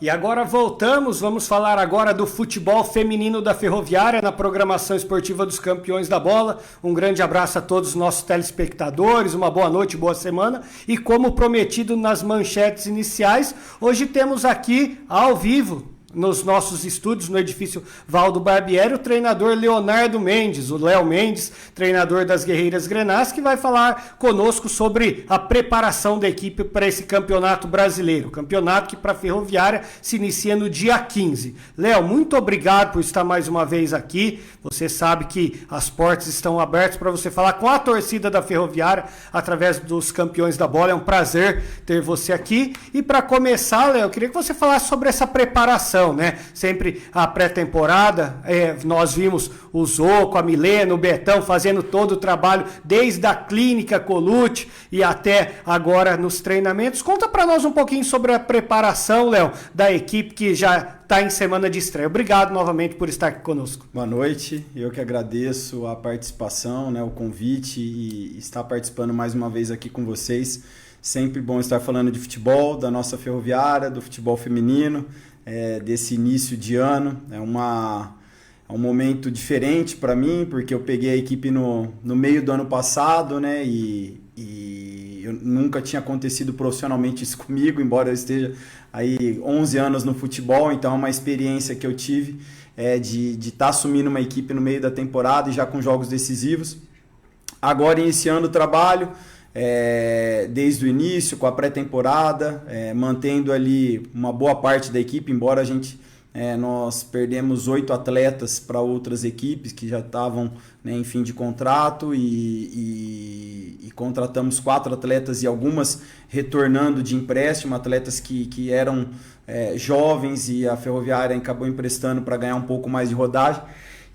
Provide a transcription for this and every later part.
E agora vamos falar agora do futebol feminino da Ferroviária na programação esportiva dos Campeões da Bola. Um grande abraço a todos os nossos telespectadores, uma boa noite, boa semana. E como prometido nas manchetes iniciais, hoje temos aqui ao vivo, nos nossos estúdios, no edifício Valdo Barbieri, o treinador Leonardo Mendes, o Léo Mendes, treinador das Guerreiras Grenás, que vai falar conosco sobre a preparação da equipe para esse campeonato brasileiro. Campeonato que para a Ferroviária se inicia no dia 15. Léo, muito obrigado por estar mais uma vez aqui. Você sabe que as portas estão abertas para você falar com a torcida da Ferroviária através dos Campeões da Bola. É um prazer ter você aqui. E para começar, Léo, eu queria que você falasse sobre essa preparação, né? Sempre a pré-temporada, nós vimos o Zoco, a Milena, o Betão fazendo todo o trabalho, desde a clínica Colucci e até agora nos treinamentos. Conta para nós um pouquinho sobre a preparação, Léo, da equipe que já está em semana de estreia. Obrigado novamente por estar aqui conosco. Boa noite, eu que agradeço a participação, né, o convite e estar participando mais uma vez aqui com vocês. Sempre bom estar falando de futebol, da nossa Ferroviária, do futebol feminino, desse início de ano. É um momento diferente para mim, porque eu peguei a equipe no meio do ano passado, né, e eu nunca tinha acontecido profissionalmente isso comigo, embora eu esteja aí 11 anos no futebol, então é uma experiência que eu tive de estar assumindo uma equipe no meio da temporada e já com jogos decisivos. Agora iniciando o trabalho, desde o início, com a pré-temporada, mantendo ali uma boa parte da equipe, embora nós perdemos 8 atletas para outras equipes que já estavam, né, em fim de contrato e contratamos 4 atletas e algumas retornando de empréstimo, atletas que eram jovens e a Ferroviária acabou emprestando para ganhar um pouco mais de rodagem.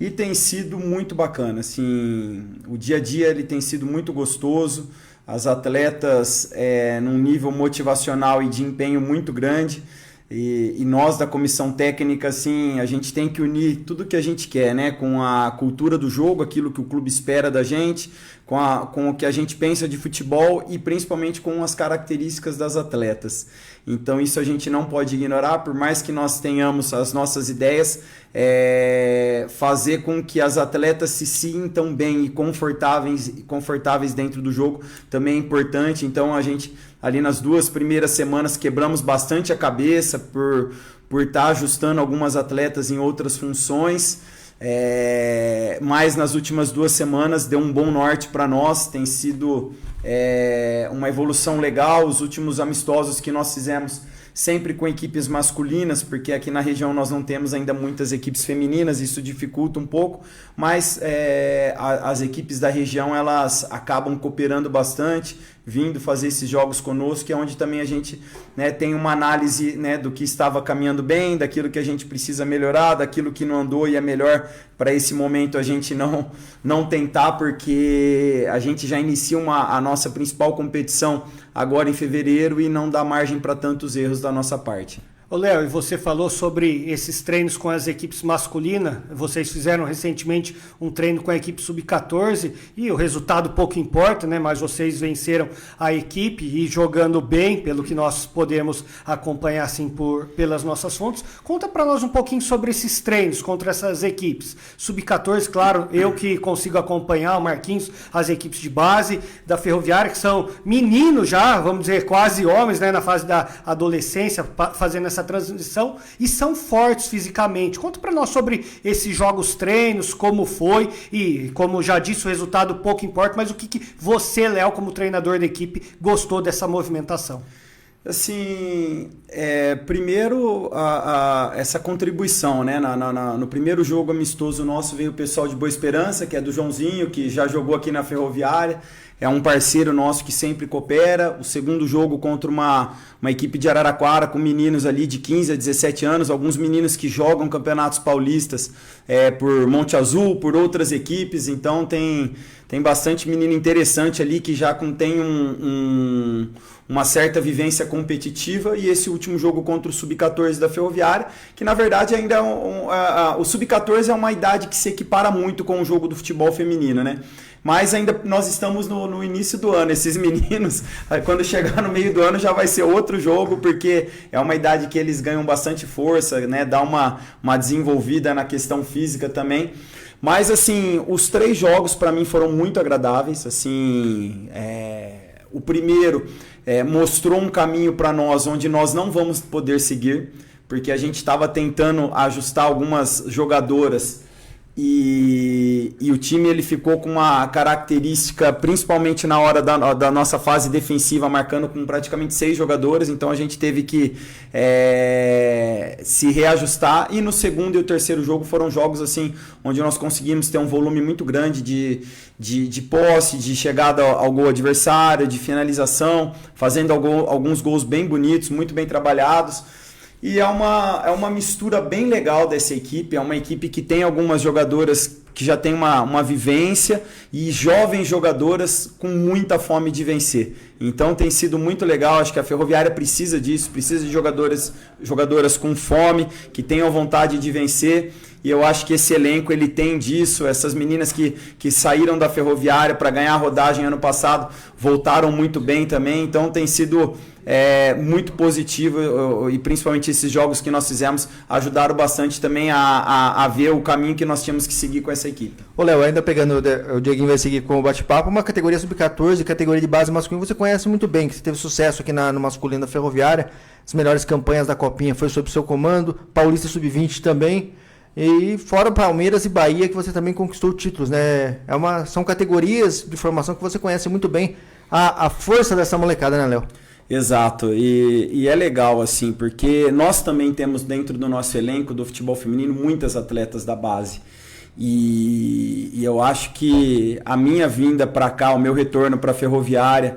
E tem sido muito bacana, assim, o dia a dia ele tem sido muito gostoso, as atletas num nível motivacional e de empenho muito grande, e nós da comissão técnica, assim, a gente tem que unir tudo que a gente quer, né, com a cultura do jogo, aquilo que o clube espera da gente, com o que a gente pensa de futebol e principalmente com as características das atletas. Então isso a gente não pode ignorar, por mais que nós tenhamos as nossas ideias, fazer com que as atletas se sintam bem e confortáveis dentro do jogo também é importante. Então a gente ali nas 2 primeiras semanas quebramos bastante a cabeça por estar ajustando algumas atletas em outras funções, mas nas últimas 2 semanas deu um bom norte para nós, tem sido uma evolução legal. Os últimos amistosos que nós fizemos sempre com equipes masculinas, porque aqui na região nós não temos ainda muitas equipes femininas, isso dificulta um pouco, mas as equipes da região elas acabam cooperando bastante, vindo fazer esses jogos conosco, que é onde também a gente, né, tem uma análise, né, do que estava caminhando bem, daquilo que a gente precisa melhorar, daquilo que não andou e é melhor para esse momento a gente não tentar, porque a gente já inicia a nossa principal competição agora em fevereiro e não dá margem para tantos erros da nossa parte. Ô Léo, e você falou sobre esses treinos com as equipes masculinas. Vocês fizeram recentemente um treino com a equipe sub-14 e o resultado pouco importa, né? Mas vocês venceram a equipe e jogando bem, pelo que nós podemos acompanhar assim pelas nossas fontes. Conta para nós um pouquinho sobre esses treinos contra essas equipes. Sub-14, claro, eu que consigo acompanhar, o Marquinhos, as equipes de base da Ferroviária, que são meninos já, vamos dizer, quase homens, né? Na fase da adolescência, fazendo essa transição e são fortes fisicamente. Conta para nós sobre esses jogos treinos, como foi e, como já disse, o resultado pouco importa, mas o que você, Léo, como treinador da equipe, gostou dessa movimentação? Assim, primeiro essa contribuição, né? No primeiro jogo amistoso nosso veio o pessoal de Boa Esperança, que é do Joãozinho, que já jogou aqui na Ferroviária, é um parceiro nosso que sempre coopera. O segundo jogo contra uma equipe de Araraquara com meninos ali de 15 a 17 anos, alguns meninos que jogam campeonatos paulistas por Monte Azul, por outras equipes, então tem bastante menino interessante ali que já tem uma certa vivência competitiva. E esse último jogo contra o Sub-14 da Ferroviária, que na verdade ainda o Sub-14 é uma idade que se equipara muito com o jogo do futebol feminino, né? mas ainda nós estamos no início do ano. Esses meninos, quando chegar no meio do ano já vai ser outro jogo, porque é uma idade que eles ganham bastante força, né? Dá uma desenvolvida na questão física também. Mas assim, os 3 jogos para mim foram muito agradáveis. Assim, o primeiro mostrou um caminho para nós onde nós não vamos poder seguir, porque a gente estava tentando ajustar algumas jogadoras e o time ele ficou com uma característica, principalmente na hora da nossa fase defensiva, marcando com praticamente 6 jogadores, então a gente teve que se reajustar, e no segundo e o terceiro jogo foram jogos assim, onde nós conseguimos ter um volume muito grande de posse, de chegada ao gol adversário, de finalização, fazendo alguns gols bem bonitos, muito bem trabalhados. E é uma mistura bem legal dessa equipe. É uma equipe que tem algumas jogadoras que já tem uma vivência e jovens jogadoras com muita fome de vencer. Então tem sido muito legal. Acho que a Ferroviária precisa disso, precisa de jogadoras com fome, que tenham vontade de vencer. E eu acho que esse elenco ele tem disso. Essas meninas que saíram da Ferroviária para ganhar a rodagem ano passado voltaram muito bem também. Então tem sido muito positivo, e principalmente esses jogos que nós fizemos ajudaram bastante também a ver o caminho que nós tínhamos que seguir com essa equipe. Ô Léo, ainda pegando, o Dieguinho vai seguir com o bate-papo, uma categoria sub-14, categoria de base masculina, você conhece muito bem, que você teve sucesso aqui no masculino da Ferroviária, as melhores campanhas da Copinha foi sob seu comando, Paulista sub-20 também, e fora Palmeiras e Bahia, que você também conquistou títulos, né? São categorias de formação que você conhece muito bem a força dessa molecada, né, Léo? Exato, e é legal assim, porque nós também temos dentro do nosso elenco do futebol feminino muitas atletas da base, e eu acho que a minha vinda para cá, o meu retorno para a Ferroviária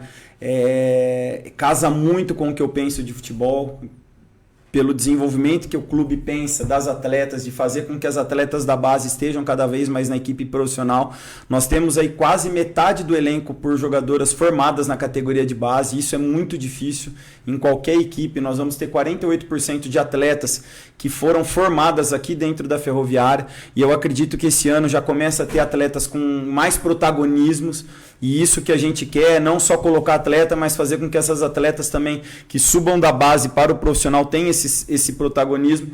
casa muito com o que eu penso de futebol, pelo desenvolvimento que o clube pensa das atletas, de fazer com que as atletas da base estejam cada vez mais na equipe profissional. Nós temos aí quase metade do elenco por jogadoras formadas na categoria de base, isso é muito difícil em qualquer equipe. Nós vamos ter 48% de atletas que foram formadas aqui dentro da Ferroviária, e eu acredito que esse ano já começa a ter atletas com mais protagonismos, e isso que a gente quer, não só colocar atleta, mas fazer com que essas atletas também que subam da base para o profissional tenham esse protagonismo.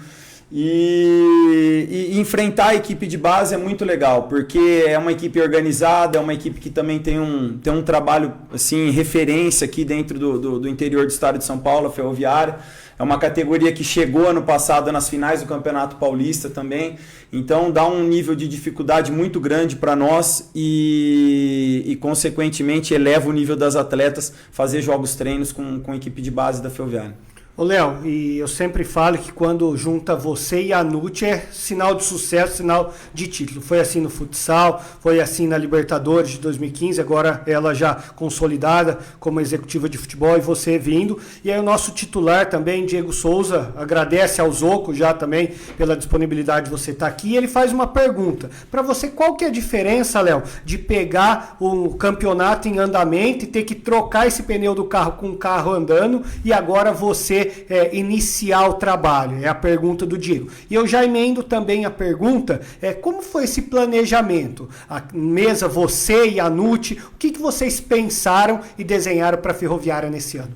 E enfrentar a equipe de base é muito legal, porque é uma equipe organizada, é uma equipe que também tem um trabalho assim, referência aqui dentro do interior do estado de São Paulo, a Ferroviária. É uma categoria que chegou ano passado nas finais do Campeonato Paulista também, então dá um nível de dificuldade muito grande para nós e consequentemente eleva o nível das atletas fazer jogos treinos com a equipe de base da Ferroviária. Ô Léo, e eu sempre falo que quando junta você e a Nute é sinal de sucesso, sinal de título. Foi assim no futsal, foi assim na Libertadores de 2015, agora ela já consolidada como executiva de futebol e você vindo. E aí o nosso titular também, Diego Souza, agradece ao Zoco já também pela disponibilidade de você estar aqui. E ele faz uma pergunta. Para você, qual que é a diferença, Léo, de pegar o campeonato em andamento e ter que trocar esse pneu do carro com o carro andando e agora você iniciar o trabalho? É a pergunta do Diego. E eu já emendo também a pergunta, como foi esse planejamento? A mesa, você e a Nute, o que vocês pensaram e desenharam para a Ferroviária nesse ano?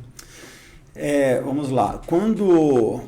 Vamos lá. Quando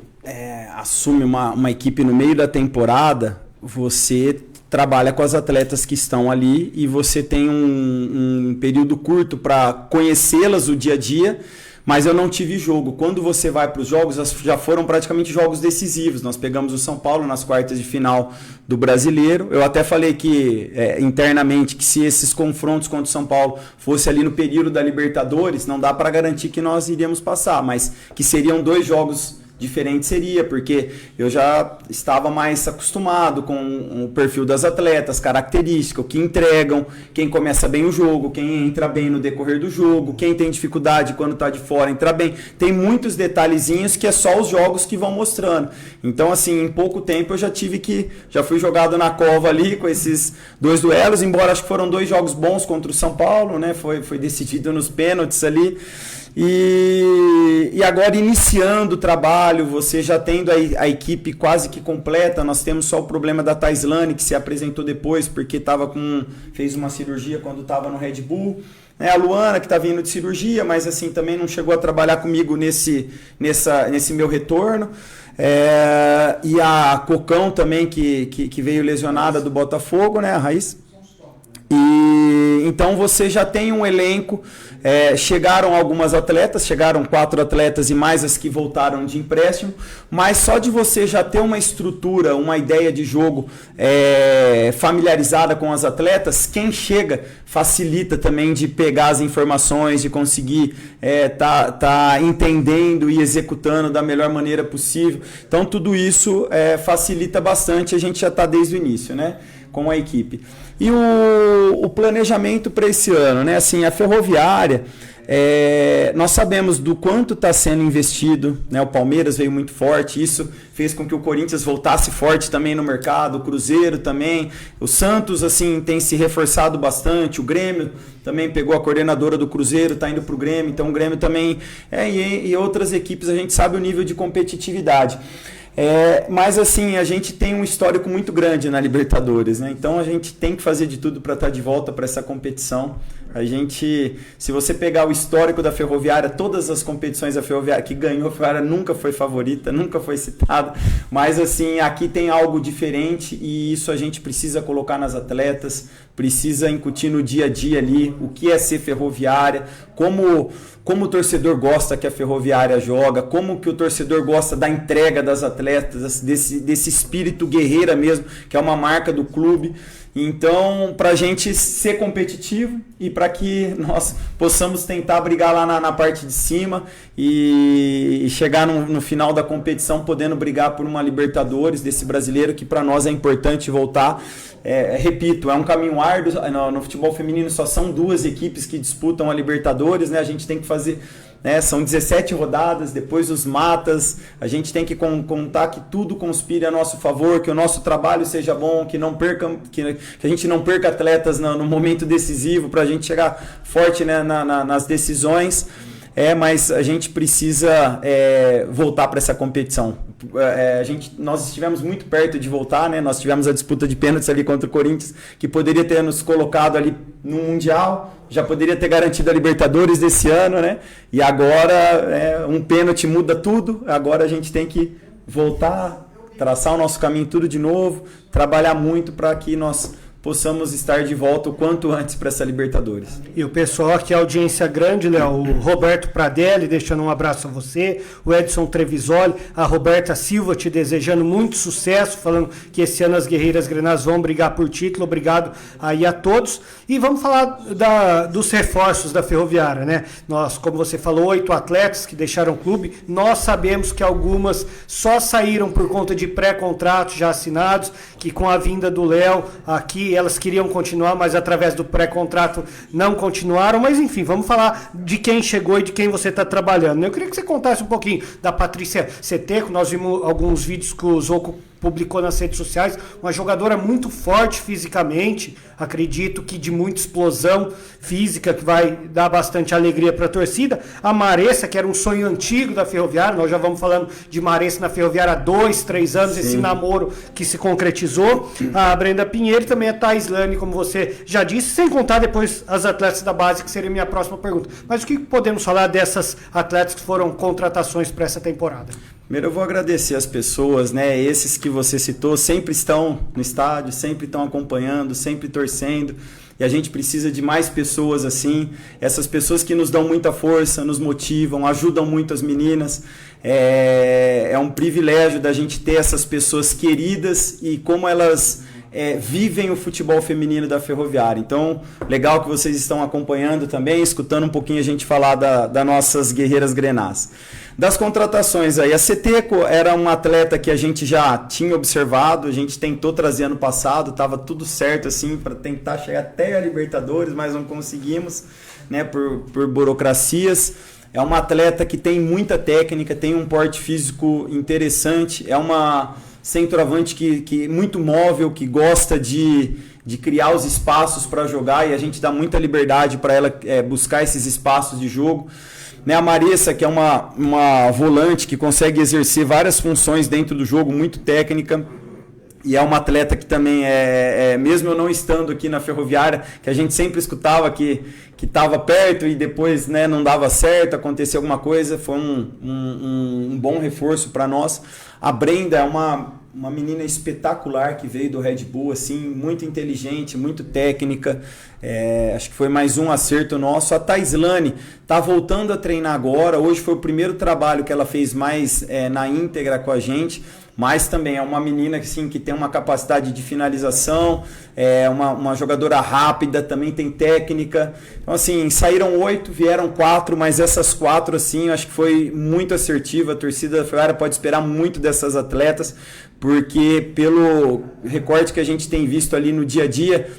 assume uma equipe no meio da temporada, você trabalha com as atletas que estão ali e você tem um período curto para conhecê-las o dia a dia, mas eu não tive jogo. Quando você vai para os jogos, já foram praticamente jogos decisivos. Nós pegamos o São Paulo nas quartas de final do Brasileiro. Eu até falei que internamente que se esses confrontos contra o São Paulo fosse ali no período da Libertadores, não dá para garantir que nós iríamos passar, mas que seriam 2 jogos diferente seria, porque eu já estava mais acostumado com o perfil das atletas, características, o que entregam, quem começa bem o jogo, quem entra bem no decorrer do jogo, quem tem dificuldade quando está de fora entra bem. Tem muitos detalhezinhos que é só os jogos que vão mostrando. Então, assim, em pouco tempo eu já fui jogado na cova ali com esses 2 duelos, embora acho que foram 2 jogos bons contra o São Paulo, né? Foi decidido nos pênaltis ali. E agora iniciando o trabalho, você já tendo a equipe quase que completa. Nós temos só o problema da Taislane, que se apresentou depois porque fez uma cirurgia quando estava no Red Bull. A Luana, que está vindo de cirurgia, mas assim também não chegou a trabalhar comigo nesse meu retorno. E a Cocão também, que veio lesionada do Botafogo, né, a Raiz. E então você já tem um elenco, chegaram algumas atletas, chegaram 4 atletas e mais as que voltaram de empréstimo, mas só de você já ter uma estrutura, uma ideia de jogo familiarizada com as atletas, quem chega facilita também de pegar as informações, de conseguir tá entendendo e executando da melhor maneira possível. Então tudo isso facilita bastante, a gente já está desde o início, né, com a equipe. E o planejamento para esse ano, né? Assim, a Ferroviária, nós sabemos do quanto está sendo investido, né? O Palmeiras veio muito forte, isso fez com que o Corinthians voltasse forte também no mercado, o Cruzeiro também, o Santos assim tem se reforçado bastante, o Grêmio também pegou a coordenadora do Cruzeiro, está indo para o Grêmio, então o Grêmio também, e outras equipes, a gente sabe o nível de competitividade. Mas assim, a gente tem um histórico muito grande na Libertadores, né? Então a gente tem que fazer de tudo para estar de volta para essa competição. Se você pegar o histórico da Ferroviária, todas as competições da Ferroviária que ganhou, a Ferroviária nunca foi favorita, nunca foi citada, mas assim, aqui tem algo diferente e isso a gente precisa colocar nas atletas, precisa incutir no dia a dia ali o que é ser Ferroviária, como o torcedor gosta que a Ferroviária joga, como que o torcedor gosta da entrega das atletas, desse espírito guerreira mesmo, que é uma marca do clube. Então, para a gente ser competitivo e para que nós possamos tentar brigar lá na parte de cima e chegar no final da competição podendo brigar por uma Libertadores desse brasileiro, que para nós é importante voltar. Repito, é um caminho árduo. No futebol feminino só são 2 equipes que disputam a Libertadores, né? A gente tem que fazer... são 17 rodadas, depois os matas, a gente tem que contar que tudo conspire a nosso favor, que o nosso trabalho seja bom, que a gente não perca atletas no momento decisivo para a gente chegar forte, né, nas decisões. Mas a gente precisa voltar para essa competição. Nós estivemos muito perto de voltar, né? Nós tivemos a disputa de pênaltis ali contra o Corinthians, que poderia ter nos colocado ali no Mundial, já poderia ter garantido a Libertadores desse ano, né? E agora um pênalti muda tudo, agora a gente tem que voltar, traçar o nosso caminho tudo de novo, trabalhar muito para que nós possamos estar de volta o quanto antes para essa Libertadores. E o pessoal aqui, a audiência grande, né? O Roberto Pradelli, deixando um abraço a você, o Edson Trevisoli, a Roberta Silva te desejando muito sucesso, falando que esse ano as Guerreiras Grenás vão brigar por título. Obrigado aí a todos. E vamos falar dos reforços da Ferroviária, né? Nós, como você falou, 8 atletas que deixaram o clube. Nós sabemos que algumas só saíram por conta de pré-contratos já assinados, que com a vinda do Léo aqui, elas queriam continuar, mas através do pré-contrato não continuaram. Mas enfim, vamos falar de quem chegou e de quem você está trabalhando. Eu queria que você contasse um pouquinho da Patrícia Seteco. Nós vimos alguns vídeos que o Zoco publicou nas redes sociais, uma jogadora muito forte fisicamente, acredito que de muita explosão física, que vai dar bastante alegria para a torcida. A Maressa, que era um sonho antigo da Ferroviária, nós já vamos falando de Maressa na Ferroviária há 2, 3 anos, sim, esse namoro que se concretizou. A Brenda Pinheiro e também a Taislane, como você já disse, sem contar depois as atletas da base, que seria a minha próxima pergunta. Mas o que podemos falar dessas atletas que foram contratações para essa temporada? Primeiro eu vou agradecer as pessoas, né? Esses que você citou sempre estão no estádio, sempre estão acompanhando, sempre torcendo. E a gente precisa de mais pessoas assim, essas pessoas que nos dão muita força, nos motivam, ajudam muito as meninas. É um privilégio da gente ter essas pessoas queridas e como elas vivem o futebol feminino da Ferroviária. Então, legal que vocês estão acompanhando também, escutando um pouquinho a gente falar das nossas Guerreiras Grenás. Das contratações aí, a Seteco era uma atleta que a gente já tinha observado, a gente tentou trazer ano passado, estava tudo certo assim para tentar chegar até a Libertadores, mas não conseguimos, né, por burocracias. É uma atleta que tem muita técnica, tem um porte físico interessante, é uma centroavante que muito móvel, que gosta de criar os espaços para jogar, e a gente dá muita liberdade para ela buscar esses espaços de jogo. né? A Marissa, que é uma volante que consegue exercer várias funções dentro do jogo, muito técnica. E é uma atleta que também mesmo eu não estando aqui na Ferroviária, que a gente sempre escutava que estava perto e depois, né, não dava certo, acontecia alguma coisa, foi um bom reforço para nós. A Brenda é uma menina espetacular que veio do Red Bull, assim, muito inteligente, muito técnica. Acho que foi mais um acerto nosso. A Taislane está voltando a treinar agora. Hoje foi o primeiro trabalho que ela fez mais na íntegra com a gente. Mas também é uma menina assim, que tem uma capacidade de finalização, uma jogadora rápida, também tem técnica. Então, assim, saíram 8, vieram 4, mas essas 4, assim, eu acho que foi muito assertiva. A torcida da Ferroviária pode esperar muito dessas atletas, porque pelo recorte que a gente tem visto ali no dia a dia,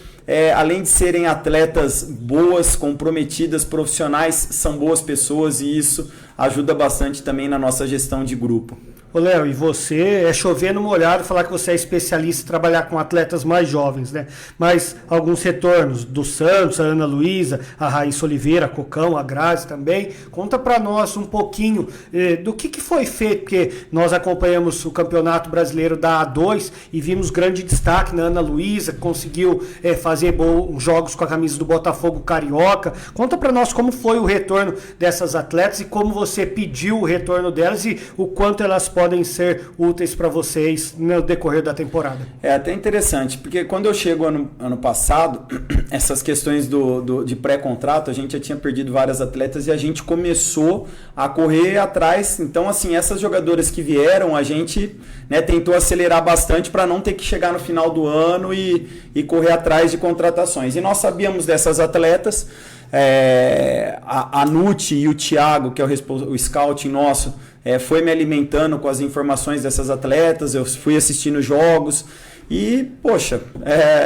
além de serem atletas boas, comprometidas, profissionais, são boas pessoas e isso ajuda bastante também na nossa gestão de grupo. Ô Léo, e você chover no molhado falar que você é especialista em trabalhar com atletas mais jovens, né? Mas alguns retornos do Santos, a Ana Luísa, a Raíssa Oliveira, a Cocão, a Grazi também. Conta para nós um pouquinho do que foi feito, porque nós acompanhamos o Campeonato Brasileiro da A2 e vimos grande destaque na Ana Luísa, que conseguiu fazer bons jogos com a camisa do Botafogo Carioca. Conta para nós como foi o retorno dessas atletas e como você pediu o retorno delas e o quanto elas podem ser úteis para vocês no decorrer da temporada. É até interessante, porque quando eu chego ano passado, essas questões de pré-contrato, a gente já tinha perdido várias atletas e a gente começou a correr atrás. Então, assim, essas jogadoras que vieram, a gente, né, tentou acelerar bastante para não ter que chegar no final do ano e correr atrás de contratações. E nós sabíamos dessas atletas, a Nuti e o Thiago, que é o scouting nosso, foi me alimentando com as informações dessas atletas, eu fui assistindo jogos e, poxa,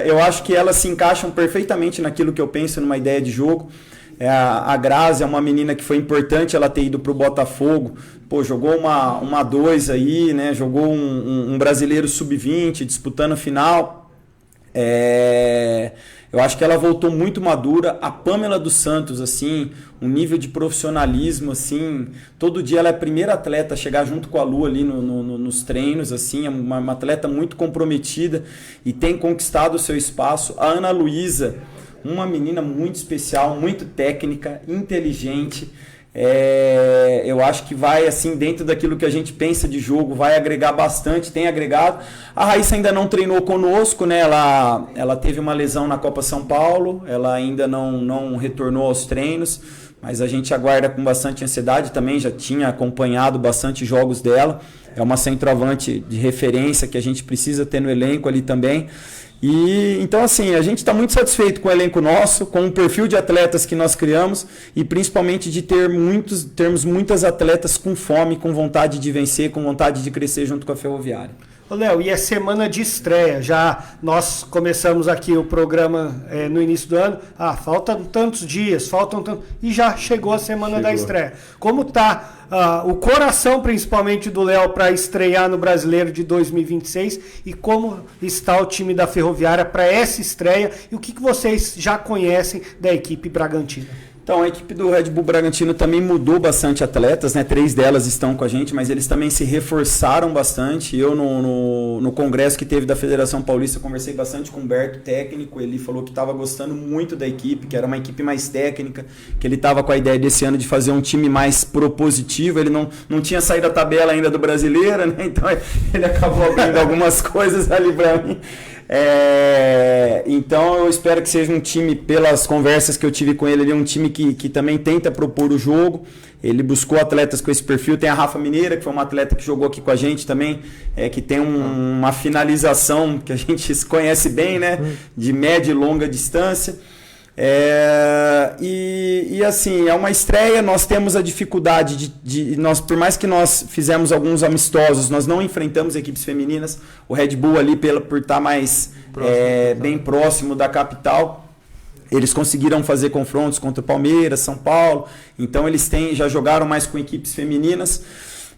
eu acho que elas se encaixam perfeitamente naquilo que eu penso numa ideia de jogo. A Grazi é uma menina que foi importante ela ter ido para o Botafogo, jogou uma 2 aí, né? Jogou um brasileiro sub-20 disputando a final. Eu acho que ela voltou muito madura. A Pamela dos Santos, assim, um nível de profissionalismo, assim, todo dia ela é a primeira atleta a chegar junto com a Lu ali nos treinos, assim, é uma atleta muito comprometida e tem conquistado o seu espaço. A Ana Luísa, uma menina muito especial, muito técnica, inteligente. Eu acho que vai, assim, dentro daquilo que a gente pensa de jogo, vai agregar bastante, tem agregado. A Raíssa ainda não treinou conosco, né? Ela teve uma lesão na Copa São Paulo, ela ainda não retornou aos treinos, mas a gente aguarda com bastante ansiedade também, já tinha acompanhado bastante jogos dela. É uma centroavante de referência que a gente precisa ter no elenco ali também. E então, assim, a gente está muito satisfeito com o elenco nosso, com o perfil de atletas que nós criamos e principalmente de termos muitas atletas com fome, com vontade de vencer, com vontade de crescer junto com a Ferroviária. Ô Léo, e é semana de estreia, já nós começamos aqui o programa no início do ano, faltam tantos dias, e já chegou a semana da estreia. Como está o coração principalmente do Léo para estrear no Brasileiro de 2026 e como está o time da Ferroviária para essa estreia e o que vocês já conhecem da equipe Bragantina? Então, a equipe do Red Bull Bragantino também mudou bastante atletas, né? 3 delas estão com a gente, mas eles também se reforçaram bastante. Eu, no congresso que teve da Federação Paulista, conversei bastante com o Humberto, técnico. Ele falou que estava gostando muito da equipe, que era uma equipe mais técnica, que ele estava com a ideia desse ano de fazer um time mais propositivo. Ele não tinha saído da tabela ainda do Brasileiro, né? Então, ele acabou abrindo algumas coisas ali para mim. Então eu espero que seja um time, pelas conversas que eu tive com ele, um time que também tenta propor o jogo. Ele buscou atletas com esse perfil. Tem a Rafa Mineira, que foi uma atleta que jogou aqui com a gente também, que tem uma finalização que a gente conhece bem, né? De média e longa distância. Assim, é uma estreia. Nós temos a dificuldade nós, por mais que nós fizemos alguns amistosos, nós não enfrentamos equipes femininas. O Red Bull ali, por estar mais bem próximo da capital, eles conseguiram fazer confrontos contra o Palmeiras, São Paulo. Então eles já jogaram mais com equipes femininas.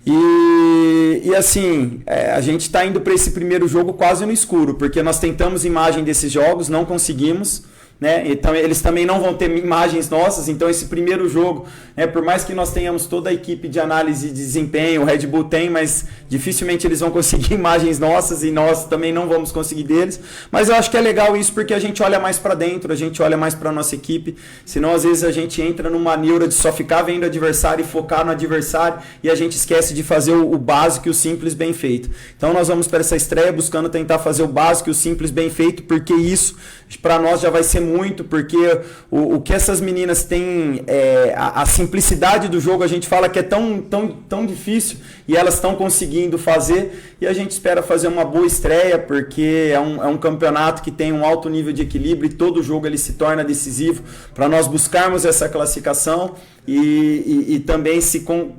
E assim, a gente está indo para esse primeiro jogo quase no escuro, porque nós tentamos imagem desses jogos, não conseguimos. né? Então eles também não vão ter imagens nossas, então esse primeiro jogo, né, por mais que nós tenhamos toda a equipe de análise de desempenho, o Red Bull tem, mas dificilmente eles vão conseguir imagens nossas e nós também não vamos conseguir deles, mas eu acho que é legal isso porque a gente olha mais para dentro, a gente olha mais para nossa equipe, senão às vezes a gente entra numa neura de só ficar vendo o adversário e focar no adversário e a gente esquece de fazer o básico e o simples bem feito. Então nós vamos para essa estreia buscando tentar fazer o básico e o simples bem feito, porque isso para nós já vai ser muito, porque o que essas meninas têm, a simplicidade do jogo, a gente fala que é tão difícil e elas estão conseguindo fazer, e a gente espera fazer uma boa estreia, porque é um campeonato que tem um alto nível de equilíbrio e todo jogo ele se torna decisivo para nós buscarmos essa classificação e também,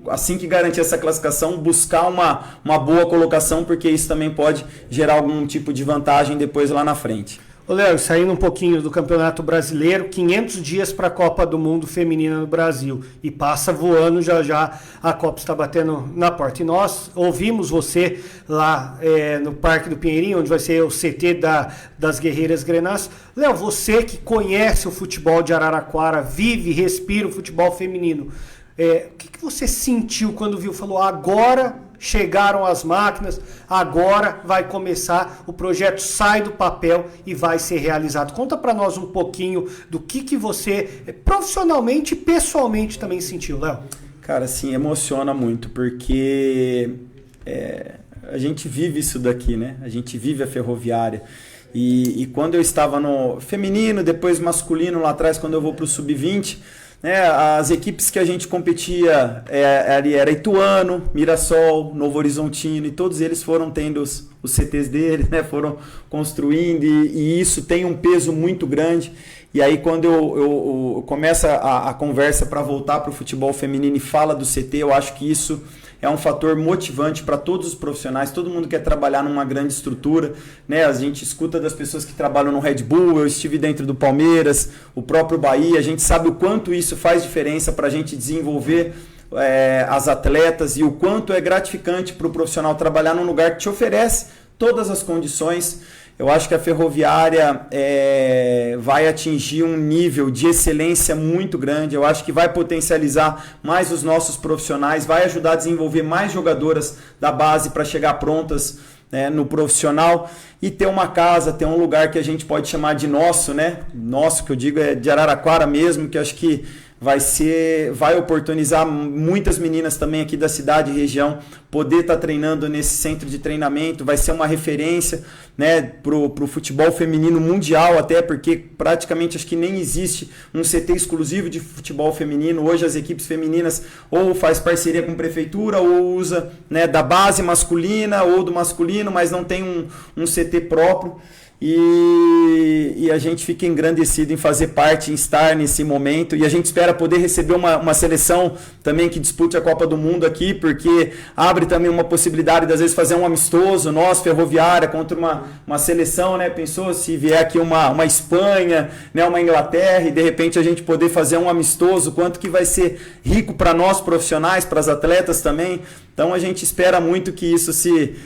assim que garantir essa classificação, buscar uma boa colocação, porque isso também pode gerar algum tipo de vantagem depois lá na frente. Ô Léo, saindo um pouquinho do Campeonato Brasileiro, 500 dias para a Copa do Mundo Feminina no Brasil. E passa voando, já a Copa está batendo na porta. E nós ouvimos você lá no Parque do Pinheirinho, onde vai ser o CT das Guerreiras Grenás. Léo, você que conhece o futebol de Araraquara, vive e respira o futebol feminino, o que você sentiu quando falou, agora chegaram as máquinas, agora vai começar, o projeto sai do papel e vai ser realizado. Conta para nós um pouquinho do que você profissionalmente e pessoalmente também sentiu, Léo. Cara, assim, emociona muito, porque a gente vive isso daqui, né? A gente vive a Ferroviária. E quando eu estava no feminino, depois masculino lá atrás, quando eu vou para o sub-20, as equipes que a gente competia era Ituano, Mirassol, Novo Horizontino, e todos eles foram tendo os CTs deles, né? Foram construindo, e isso tem um peso muito grande. E aí quando eu começo a conversa para voltar para o futebol feminino e fala do CT, eu acho que isso é um fator motivante para todos os profissionais, todo mundo quer trabalhar numa grande estrutura, né? A gente escuta das pessoas que trabalham no Red Bull, eu estive dentro do Palmeiras, o próprio Bahia, a gente sabe o quanto isso faz diferença para a gente desenvolver as atletas e o quanto é gratificante para o profissional trabalhar num lugar que te oferece todas as condições. Eu acho que a Ferroviária vai atingir um nível de excelência muito grande. Eu acho que vai potencializar mais os nossos profissionais, vai ajudar a desenvolver mais jogadoras da base para chegar prontas, né, no profissional, e ter uma casa, ter um lugar que a gente pode chamar de nosso, né? Nosso, que eu digo, é de Araraquara mesmo, que eu acho que vai oportunizar muitas meninas também aqui da cidade e região poder estar treinando nesse centro de treinamento, vai ser uma referência, né, pro futebol feminino mundial, até porque praticamente acho que nem existe um CT exclusivo de futebol feminino. Hoje as equipes femininas ou faz parceria com prefeitura ou usa, né, da base masculina ou do masculino, mas não tem um CT próprio. E a gente fica engrandecido em fazer parte, em estar nesse momento, e a gente espera poder receber uma seleção também que dispute a Copa do Mundo aqui, porque abre também uma possibilidade de às vezes fazer um amistoso, nós, Ferroviária, contra uma seleção, né? Pensou se vier aqui uma Espanha, né? Uma Inglaterra, e de repente a gente poder fazer um amistoso, quanto que vai ser rico para nós profissionais, para as atletas também. Então a gente espera muito que isso se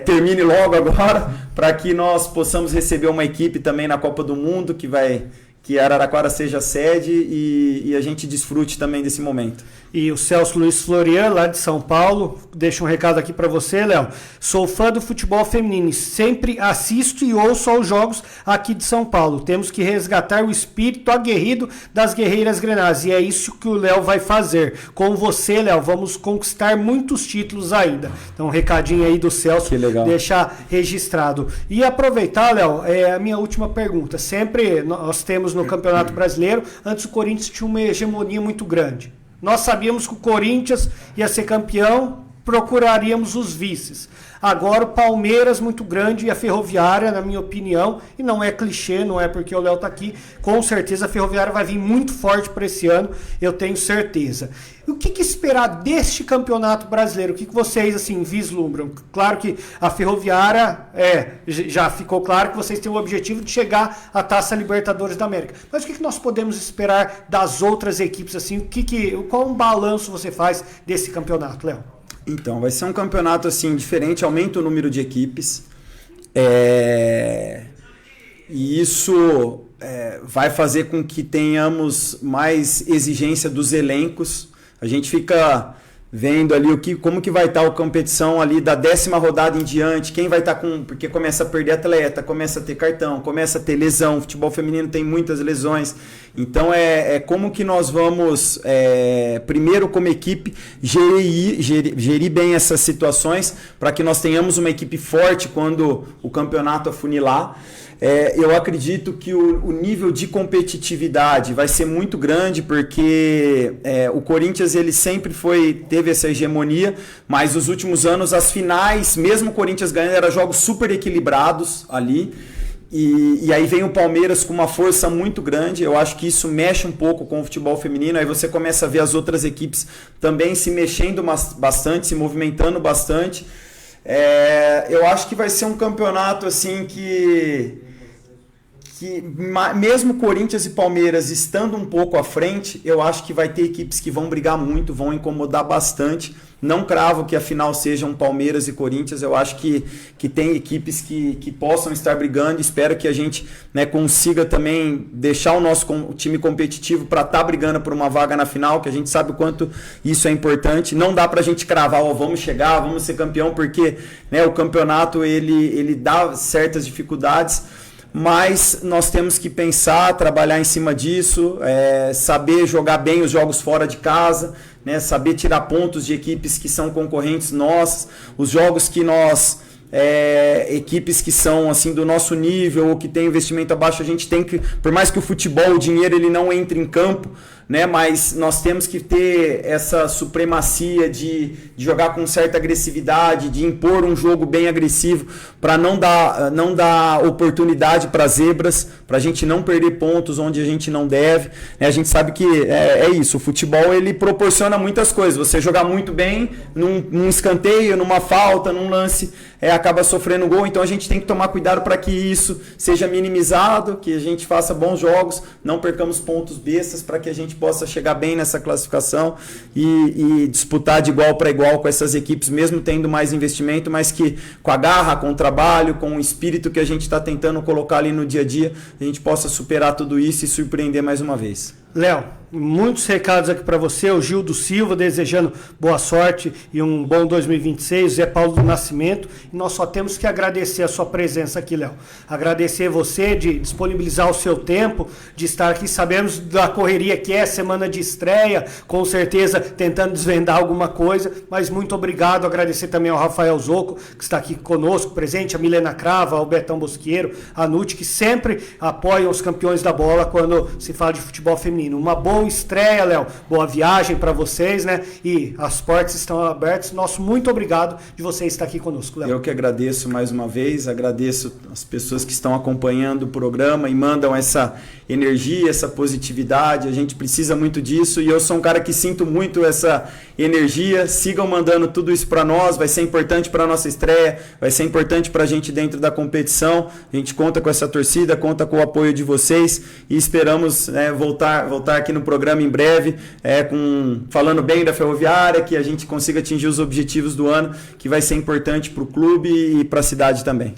termine logo agora, para que nós possamos receber uma equipe também na Copa do Mundo, que Araraquara seja sede e a gente desfrute também desse momento. E o Celso Luiz Florian, lá de São Paulo, deixa um recado aqui para você, Léo. Sou fã do futebol feminino e sempre assisto e ouço aos jogos aqui de São Paulo. Temos que resgatar o espírito aguerrido das Guerreiras Grenás, e é isso que o Léo vai fazer. Com você, Léo, vamos conquistar muitos títulos ainda. Então, um recadinho aí do Celso, deixar registrado. E aproveitar, Léo, a minha última pergunta. Sempre nós temos no Campeonato Brasileiro, antes o Corinthians tinha uma hegemonia muito grande. Nós sabíamos que o Corinthians ia ser campeão, procuraríamos os vices. Agora o Palmeiras muito grande e a Ferroviária, na minha opinião, e não é clichê, não é porque o Léo está aqui, com certeza a Ferroviária vai vir muito forte para esse ano, eu tenho certeza. E o que esperar deste campeonato brasileiro? O que vocês assim vislumbram? Claro que a Ferroviária já ficou claro que vocês têm o objetivo de chegar à Taça Libertadores da América. Mas o que nós podemos esperar das outras equipes assim? Qual um balanço você faz desse campeonato, Léo? Então, vai ser um campeonato assim diferente, aumenta o número de equipes, e isso vai fazer com que tenhamos mais exigência dos elencos. A gente fica vendo ali como que vai estar a competição ali da 10ª rodada em diante, quem vai estar porque começa a perder atleta, começa a ter cartão, começa a ter lesão, o futebol feminino tem muitas lesões, então como que nós vamos, primeiro como equipe, gerir bem essas situações, para que nós tenhamos uma equipe forte quando o campeonato afunilar. Eu acredito que o nível de competitividade vai ser muito grande, porque o Corinthians ele sempre teve essa hegemonia, mas nos últimos anos as finais, mesmo o Corinthians ganhando, eram jogos super equilibrados ali, e aí vem o Palmeiras com uma força muito grande. Eu acho que isso mexe um pouco com o futebol feminino, aí você começa a ver as outras equipes também se mexendo bastante, se movimentando bastante. Eu acho que vai ser um campeonato assim que mesmo Corinthians e Palmeiras estando um pouco à frente, eu acho que vai ter equipes que vão brigar muito, vão incomodar bastante. Não cravo que a final seja um Palmeiras e Corinthians, eu acho que tem equipes que possam estar brigando. Espero que a gente, né, consiga também deixar o nosso time competitivo para estar brigando por uma vaga na final, que a gente sabe o quanto isso é importante. Não dá para a gente cravar, vamos chegar, vamos ser campeão, porque, né, o campeonato ele dá certas dificuldades, mas nós temos que pensar, trabalhar em cima disso, saber jogar bem os jogos fora de casa, né, saber tirar pontos de equipes que são concorrentes nossas, os jogos que nós, equipes que são assim do nosso nível ou que tem investimento abaixo, a gente tem que, por mais que o futebol, o dinheiro ele não entre em campo, né, mas nós temos que ter essa supremacia de jogar com certa agressividade, de impor um jogo bem agressivo, para não dar oportunidade para zebras, para a gente não perder pontos onde a gente não deve. A gente sabe que é isso, o futebol ele proporciona muitas coisas. Você jogar muito bem num escanteio, numa falta, num lance, acaba sofrendo gol, então a gente tem que tomar cuidado para que isso seja minimizado, que a gente faça bons jogos, não percamos pontos bestas, para que a gente possa chegar bem nessa classificação e disputar de igual para igual com essas equipes, mesmo tendo mais investimento, mas que com a garra, com o trabalho, com o espírito que a gente está tentando colocar ali no dia a dia, a gente possa superar tudo isso e surpreender mais uma vez. Léo, muitos recados aqui para você, o Gildo Silva desejando boa sorte e um bom 2026, Zé Paulo do Nascimento, e nós só temos que agradecer a sua presença aqui, Léo. Agradecer você de disponibilizar o seu tempo, de estar aqui, sabemos da correria que é, semana de estreia, com certeza tentando desvendar alguma coisa, mas muito obrigado, agradecer também ao Rafael Zocco, que está aqui conosco, presente, a Milena Crava, ao Betão Bosqueiro, a Nute, que sempre apoiam os campeões da bola quando se fala de futebol feminino. Uma boa estreia, Léo, boa viagem para vocês, né? E as portas estão abertas. Nosso muito obrigado de você estar aqui conosco, Léo. Eu que agradeço mais uma vez, agradeço as pessoas que estão acompanhando o programa e mandam essa energia, essa positividade. A gente precisa muito disso e eu sou um cara que sinto muito essa energia. Sigam mandando tudo isso para nós, vai ser importante para a nossa estreia, vai ser importante para a gente dentro da competição. A gente conta com essa torcida, conta com o apoio de vocês e esperamos voltar aqui no programa em breve, falando bem da Ferroviária, que a gente consiga atingir os objetivos do ano, que vai ser importante para o clube e para a cidade também.